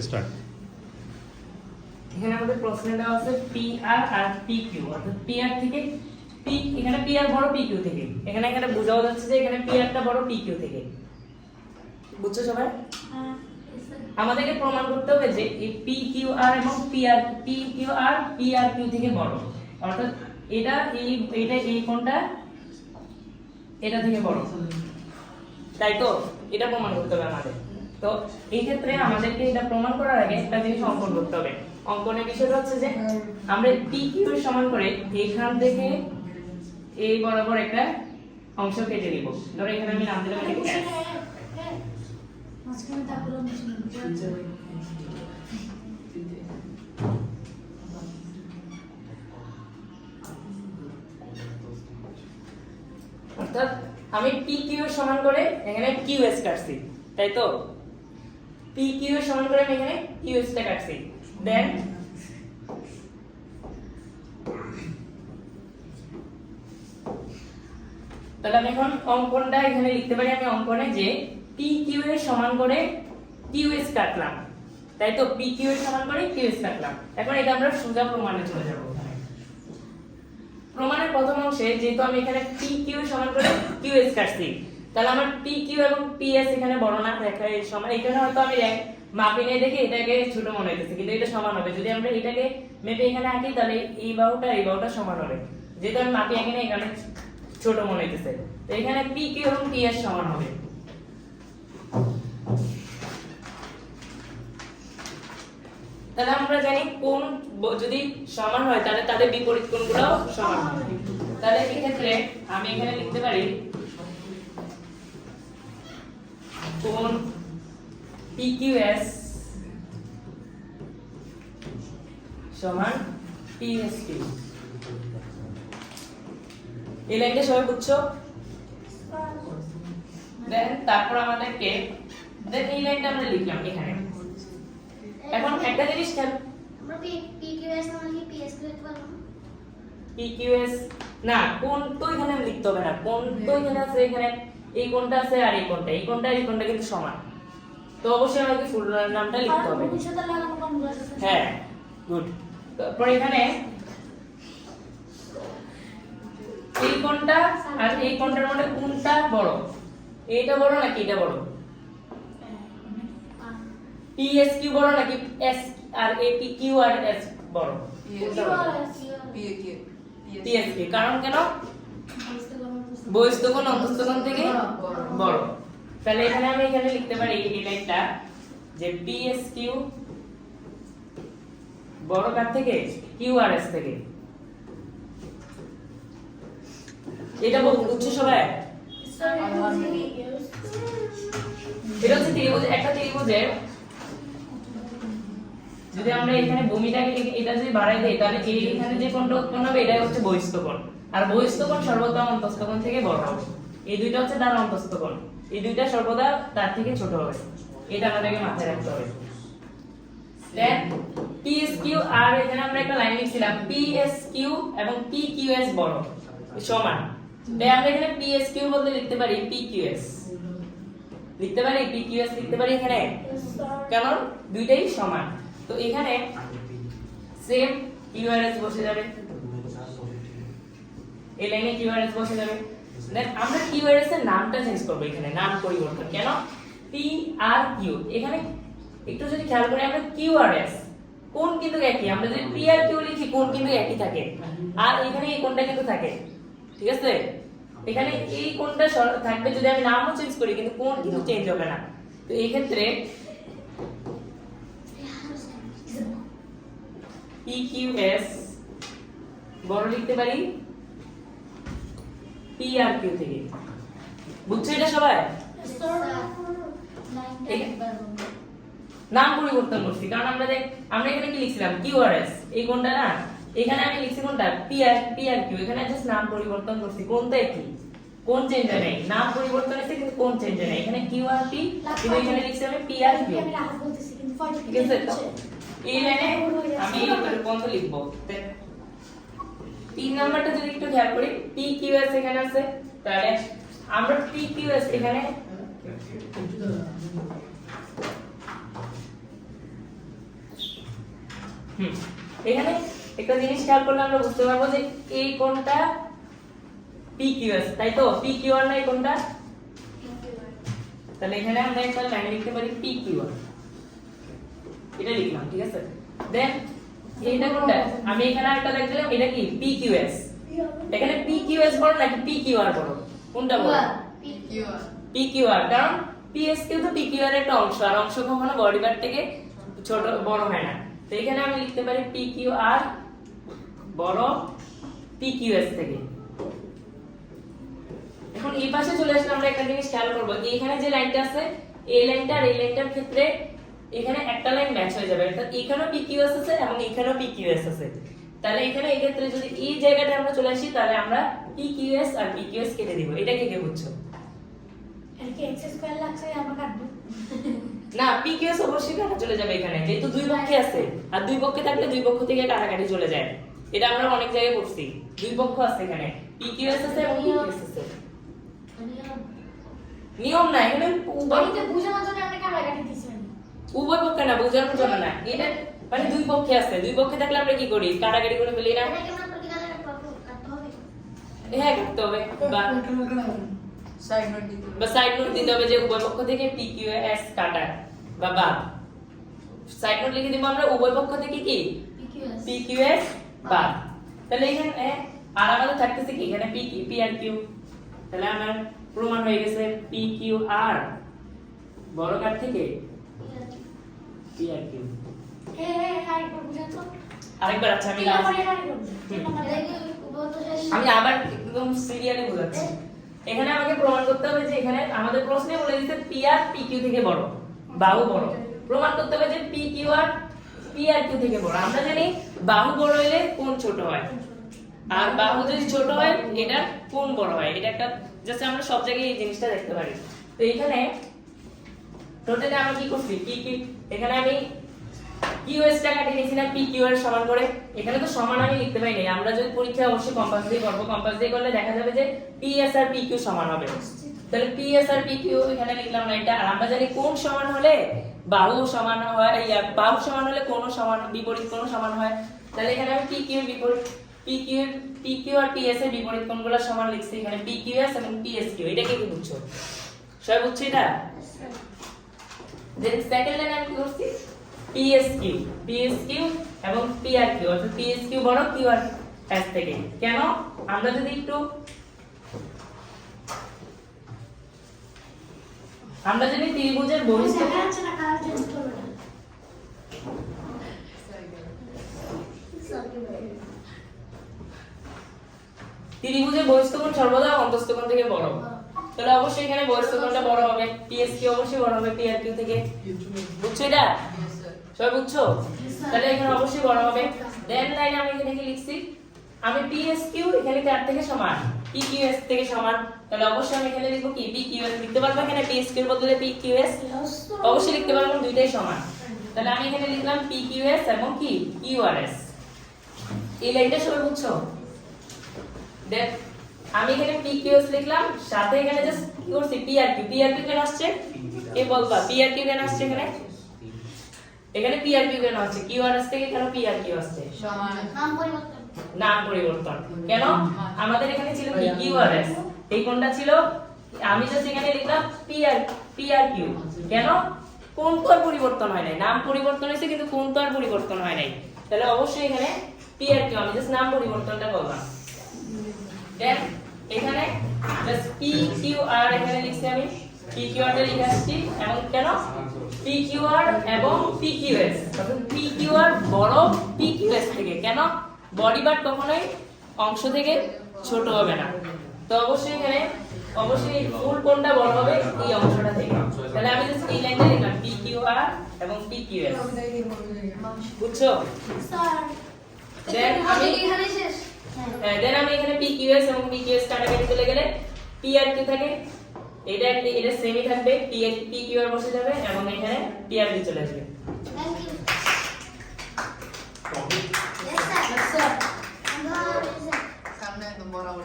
Start. এখানে আমাদের প্রশ্নে দেওয়া আছে PR আর PQ, অর্থাৎ PR থেকে P, এখানে PR বড় PQ থেকে। এখানে বোঝাও যাচ্ছে যে এখানে PR টা বড় PQ থেকে। বুঝছো সবাই? আমাদেরকে প্রমাণ করতে হবে যে এই PQR এবং PQR PRQ থেকে বড়, অর্থাৎ এই কোণটা এটা থেকে বড়, তাই তো? এটা প্রমাণ করতে হবে আমাদের। তো এই ক্ষেত্রে আমাদেরকে এটা প্রমাণ করার আগে একটা জিনিস অঙ্কন করতে হবে। অঙ্কনের বিষয়টা হচ্ছে যে আমরা PQ এর সমান করে এখান থেকে এই বরাবর একটা অংশ কেটে নিব। ধরো এখানে আমি নাম দিলাম S। মাঝখানে তারপরে অর্থাৎ আমি PQ এর সমান করে এখানে QS কাটছি, তাই তো? PQ এর সমান করে আমি এখানে QS টা কাটছি। দেন তাহলে আমি এখন অঙ্কনটা এখানে লিখতে পারি, আমি অঙ্কনে যে PQ এর সমান করে QS কাটলাম, তাই তো? PQ এর সমান করে QS কাটলাম। এখন এটা আমরা সোজা প্রমাণে চলে যাব। প্রমাণের প্রথম অংশে যেহেতু আমি এখানে PQ এর সমান করে QS কাটছি, তাহলে আমার PQ এবং PS এখানে বড় না, দেখা এই সমান। এখানে হয়তো আমি মাপি নিয়ে দেখি এটাকে ছোট মনে হইতেছে, কিন্তু এটা সমান হবে। যদি আমরা এটাকে মেপে এখানে আঁকি তাহলে এই বাহুটা সমান হবে। যেহেতু আমি মাপি আঁকি না, এখানে ছোট মনে হইতেছে, তো এখানে PQ এবং PS সমান হবে। তাহলে আমরা জানি কোণ যদি সমান হয় তাহলে তাদের বিপরীত কোণগুলো সমান হবে। তাহলে এই ক্ষেত্রে আমি এখানে লিখতে পারি কোণ PQS সমান PSQ। এই লাইনটা সবাই বুঝছো? দেন তারপর আমাদেরকে এই লাইনটা আমরা লিখলাম এখানে। এখন একটা জিনিস খেয়াল, আমরা PQS মানে কি PSQ লিখতে পারবো? PQS না, কোণ তো এখানে লিখতে হবে না। কোণ তো এখানে আছে, এখানে এই কোণটা আছে আর এই কোণটা কিন্তু সমান। তো অবশ্যই আমাকে ফুল নামটা লিখতে হবে। ভবিষ্যতে লাগানো কোণগুলো আছে। হ্যাঁ, গুড। তারপর এখানে এই কোণটা আর এই কোণটার মধ্যে কোনটা বড়? এইটা বড় নাকি এটা বড়? PSQ বড় নাকি S আর APQ আর S বড়? PSQ। কারণ কেন? বহিস্থ কোণ অন্তঃস্থ কোণ থেকে বড়। তাহলে এখানে আমি লিখতে পারি এই লাইনটা যে PSQ বড় কার থেকে? QRS থেকে। এটা বুঝছো সবাই? এটা হচ্ছে ত্রিভুজ, একটা ত্রিভুজের যদি আমরা এখানে ভূমিটাকে এটা যদি বাড়াই দেই তাহলে এখানে যে কোণটা উৎপন্ন হবে এটাই হচ্ছে বহিস্থ কোণ। আর বহিস্থ কোণ সর্বদা অন্তঃস্থ কোণ থেকে বড় হবে। এই দুইটা হচ্ছে তার অন্তঃস্থ কোণ, এই দুইটা সর্বদা তার থেকে ছোট হবে। এটা আমাদেরকে মাথায় রাখতে হবে। দেন PSQ আর এখানে আমরা একটা লাইন লিখছিলাম PSQ এবং PQS বড় সমান। তাই আমরা এখানে PSQ বলতে লিখতে পারি PQS, লিখতে পারি PQS লিখতে পারি এখানে, কারণ দুইটাই সমান। তো এখানে সেম QRS বসে যাবে, এই লাইনে QRS বসে যাবে। দেন আমরা QRS এর নামটা চেঞ্জ করব, এখানে নাম পরিবর্তন। কেন? PRQ এখানে একটু যদি খেয়াল করি আমরা QRS কোণ কিন্তু একই, আমরা যদি PRQ লিখি কোণ কিন্তু একই থাকে, আর এখানে এই কোণটা কিন্তু থাকে, ঠিক আছে? এখানে এই কোণটা থাকবে যদি আমি নামও চেঞ্জ করি, কিন্তু কোণ কিন্তু চেঞ্জ হবে না। তো এই ক্ষেত্রে PQS বড় লিখতে পারি PRQ থেকে। বুঝছো এটা সবাই? নাম পরিবর্তন করছি কারণ আমরা এখানে কি লিখছিলাম QRS, এই কোণটা না, এখানে আমি লিখছি কোনটা PRQ। এখানে জাস্ট নাম পরিবর্তন করছি, কোণটা একই, কোণ চেঞ্জ হয় নাই, নাম পরিবর্তন হয়েছে কিন্তু কোণ চেঞ্জ হয় নাই। এখানে QRP কিন্তু এখানে লিখছি আমি PRQ, ঠিক আছে? তো এই লাইনে আমি এই কোণ তো লিখবো। 3 নাম্বারটা যদি একটু খেয়াল করি PQS এখানে আছে, তাহলে আমরা PQS এখানে এখানে একটা জিনিস খেয়াল করলে আমরা বুঝতে পারবো যে এই কোণটা PQS, তাই তো? PQR না এই কোণটা? তাহলে এখানে আমরা একটা লাইন লিখতে পারি PQR, এটা লিখলাম, ঠিক আছে? দেন এইটা কোনটা? আমি এখানে একটা লিখে দিলাম, এটা কি PQS। এখানে PQS বড় নাকি PQR বড়? কোনটা বড়? PQR, কারণ PSQ তো PQR এর একটা অংশ, আর অংশ কখনো বডি পার্ট থেকে ছোট বড় হয় না। তো এখানে আমি লিখতে পারি PQR বড় PQS থেকে। এখন এই পাশে চলে আসলে আমরা একটা জিনিস খেয়াল করব, এখানে যে লাইনটা আছে এই লাইনটা আর এই লাইনটার ক্ষেত্রে এখানে একটা লাইন ম্যাচ হয়ে যাবে, অর্থাৎ এখানেও PQS আছে এবং এখানেও PQS আছে। তাহলে এখানে এই ক্ষেত্রে যদি এই জায়গাটা আমরা চলে আসি, তাহলে আমরা PQS আর PQS কেটে দিব। এটা কে বুঝছো? না, PQS অবশ্যই কাটা চলে যাবে এখানে, যেহেতু দুই পক্ষে আছে, আর দুই পক্ষে থাকলে দুই পক্ষ থেকে কাটাকাটি চলে যায়। এটা আমরা অনেক জায়গায় পড়ছি, দুই পক্ষ আছে এখানে, PQS আছে এবং PQS আছে। নিয়ম না, এখানে উভয় পক্ষে না, বোঝানোর জন্য না, এটা মানে দুই পক্ষে আছে, দুই পক্ষে থাকলে আমরা কি করি, কাটাকাটি করে ফেলি না? হ্যাঁ, কাটতে হবে বা সাইড নোট দিতে হবে যে উভয় পক্ষ থেকে PQS কাটা বা বাদ। সাইড নোট লিখে দিব আমরা উভয় পক্ষ থেকে কি PQS বাদ। তাহলে এখানে আর আমাদের থাকতেছে কি, এখানে P আর Q। তাহলে আমার প্রমাণ হয়ে গেছে PQR বড় কার থেকে P আর Q। আরেকবার, আচ্ছা আমি আবার একদম সিরিয়ালি বোঝাচ্ছি। এখানে আমাকে প্রমাণ করতে হবে যে এখানে আমাদের প্রশ্নে বলে দিয়েছে P আর PQ থেকে বড়, বাহু বড়। প্রমাণ করতে হবে যে PQR P আর Q থেকে বড়। আমরা জানি বাহু বড় হলে কোণ ছোট হয়, আর বাহু যদি ছোট হয় এটা কোণ বড় হয়। এটা একটা জাস্ট আমরা সব জায়গায় এই জিনিসটা দেখতে পারি। তো এখানে টোটালি আমরা কি করছি, এখানে আমি QS টা কাটিয়ে নিয়েছি না PQ এর সমান করে। এখানে তো সমান আমি লিখতে পারি না, আমরা যদি পরীক্ষায় অবশ্যই কম্পাস দিয়ে করব, কম্পাস দিয়ে করলে দেখা যাবে যে PS আর PQ সমান হবে। তাহলে PS আর PQ এখানে লিখলাম না এটা। আর আমরা জানি কোণ সমান হলে বাহু সমান হয়, বাহু সমান হলে কোণও সমান, বিপরীত কোণও সমান হয়। তাহলে এখানে আমি PQ এর বিপরীত PQ আর PS এর বিপরীত কোণগুলো সমান লিখছি, এখানে PQS এবং PSQ। এটা কি বুঝছো? সবাই বুঝছো এটা? দেন সেকেন্ড লাইন আমি কি করছি, PSQ এবং PRQ, অর্থাৎ PSQ বড় QRS থেকে। কেন? আমরা যদি একটু ত্রিভুজের বহিস্থ কোণ সর্বদা অন্তঃস্থ কোণ থেকে বড়, তাহলে অবশ্যই এখানে বহিস্থ কোণটা বড় হবে, PSQ অবশ্যই বড় হবে PRQ থেকে। বুঝছো এটা? সবাই বুঝছো? তাহলে এখানে অবশ্যই বড় হবে। দেন লাইনে আমি এখানে কি লিখছি, আমি PSQ এখানে কার থেকে সমান, PQS থেকে সমান। তাহলে অবশ্যই আমি এখানে লিখব কি PQS লিখতে পারবো, এখানে PSQ এর বদলে PQS অবশ্যই লিখতে পারবো, দুইটাই সমান। তাহলে আমি এখানে লিখলাম PQS এবং কি QRS। এই লাইনটা সবাই বুঝছো? দেন আমি এখানে PQS লিখলাম, সাথে এখানে জাস্ট কি করছি PRQ কেন আসছে এই বলবা, PRQ কেন আসছে এখানে, এখানে PRQ কেন আসছে, QRS থেকে কেন PRQ আসছে? নাম পরিবর্তন। কেন? আমাদের এখানে ছিল কি QRS, এই কোণটা ছিল, আমি জাস্ট এখানে লিখলাম PRQ। কেন? কোণ তো আর পরিবর্তন হয় নাই, নাম পরিবর্তন হয়েছে কিন্তু কোণ তো আর পরিবর্তন হয় নাই। তাহলে অবশ্যই এখানে PRQ, আমি জাস্ট নাম পরিবর্তনটা করলাম। দেন এখানে জাস্ট PQR এখানে লিখছি, আমি PQR টা লিখে আসছি, এবং কেন PQR এবং PQS, অর্থাৎ PQR বড় PQS থেকে। কেন? বডি পার্ট কখনোই অংশ থেকে ছোট হবে না, তো অবশ্যই এখানে অবশ্যই ফুল কোণটা বড় হবে এই অংশটা থেকে। তাহলে আমি জাস্ট এই লাইনটা লিখলাম PQR এবং PQS। বুঝছো? দেন আমি এখানে PQS এবং PQS কাটাকাটি চলে গেলে PRQ থাকে, এটা সেমই থাকবে, PQR বসে যাবে এবং এখানে PRQ চলে আসবে। Yes, sir. সামনে একদম বরাবর।